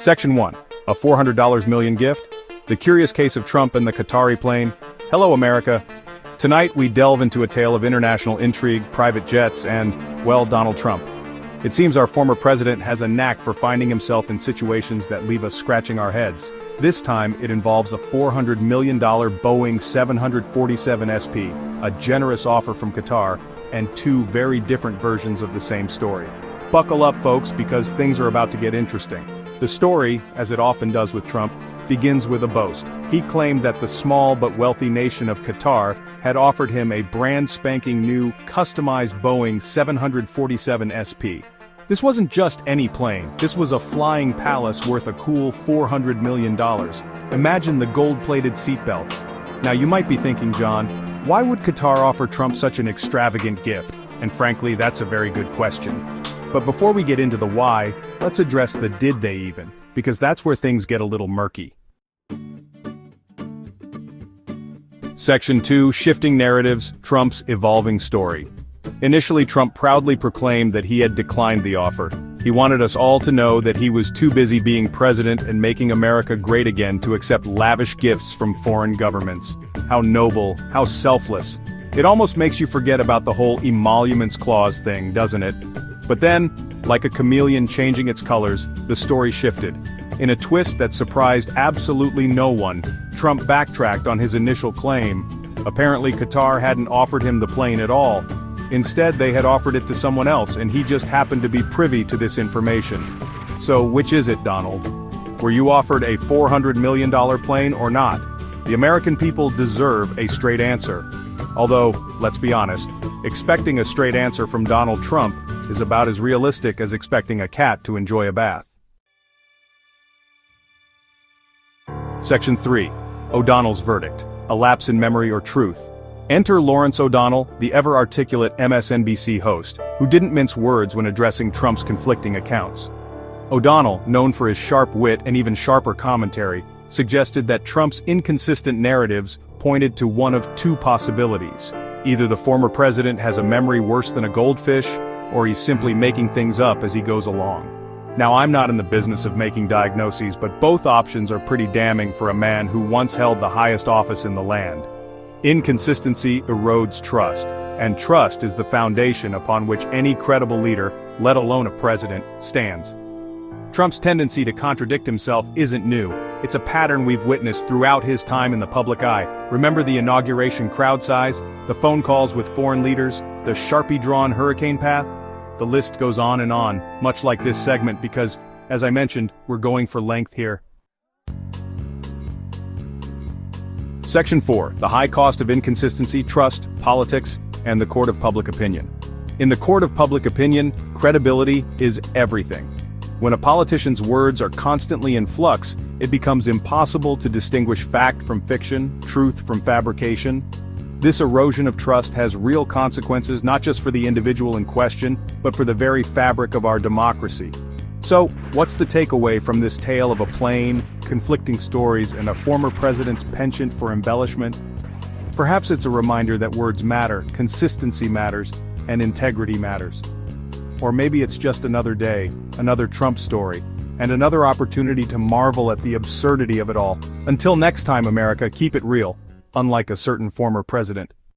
Section 1. A $400 million gift? The curious case of Trump and the Qatari plane. Hello, America. Tonight we delve into a tale of international intrigue, private jets, and, well, Donald Trump. It seems our former president has a knack for finding himself in situations that leave us scratching our heads. This time, it involves a $400 million Boeing 747 SP, a generous offer from Qatar, and two very different versions of the same story. Buckle up, folks, because things are about to get interesting. The story, as it often does with Trump, begins with a boast. He claimed that the small but wealthy nation of Qatar had offered him a brand spanking new, customized Boeing 747 SP. This wasn't just any plane, this was a flying palace worth a cool $400 million. Imagine the gold-plated seatbelts. Now you might be thinking, John, why would Qatar offer Trump such an extravagant gift? And frankly, that's a very good question. But before we get into the why, let's address the did they even, because that's where things get a little murky. Section 2. Shifting Narratives, Trump's Evolving Story. Initially, Trump proudly proclaimed that he had declined the offer. He wanted us all to know that he was too busy being president and making America great again to accept lavish gifts from foreign governments. How noble, how selfless. It almost makes you forget about the whole emoluments clause thing, doesn't it? But then, like a chameleon changing its colors, the story shifted. In a twist that surprised absolutely no one, Trump backtracked on his initial claim. Apparently Qatar hadn't offered him the plane at all. Instead, they had offered it to someone else, and he just happened to be privy to this information. So which is it, Donald? Were you offered a $400 million plane or not? The American people deserve a straight answer. Although, let's be honest, expecting a straight answer from Donald Trump is about as realistic as expecting a cat to enjoy a bath. Section 3. O'Donnell's Verdict. A Lapse in Memory or Truth. Enter Lawrence O'Donnell, the ever-articulate MSNBC host, who didn't mince words when addressing Trump's conflicting accounts. O'Donnell, known for his sharp wit and even sharper commentary, suggested that Trump's inconsistent narratives pointed to one of two possibilities. Either the former president has a memory worse than a goldfish, or he's simply making things up as he goes along. Now, I'm not in the business of making diagnoses, but both options are pretty damning for a man who once held the highest office in the land. Inconsistency erodes trust, and trust is the foundation upon which any credible leader, let alone a president, stands. Trump's tendency to contradict himself isn't new. It's a pattern we've witnessed throughout his time in the public eye. Remember the inauguration crowd size, the phone calls with foreign leaders, the Sharpie-drawn hurricane path? The list goes on, much like this segment because, as I mentioned, we're going for length here. Section 4. The High Cost of Inconsistency, Trust, Politics, and the Court of Public Opinion. In the court of public opinion, credibility is everything. When a politician's words are constantly in flux, it becomes impossible to distinguish fact from fiction, truth from fabrication. This erosion of trust has real consequences not just for the individual in question, but for the very fabric of our democracy. So, what's the takeaway from this tale of a plane, conflicting stories, and a former president's penchant for embellishment? Perhaps it's a reminder that words matter, consistency matters, and integrity matters. Or maybe it's just another day, another Trump story, and another opportunity to marvel at the absurdity of it all. Until next time, America, keep it real, unlike a certain former president.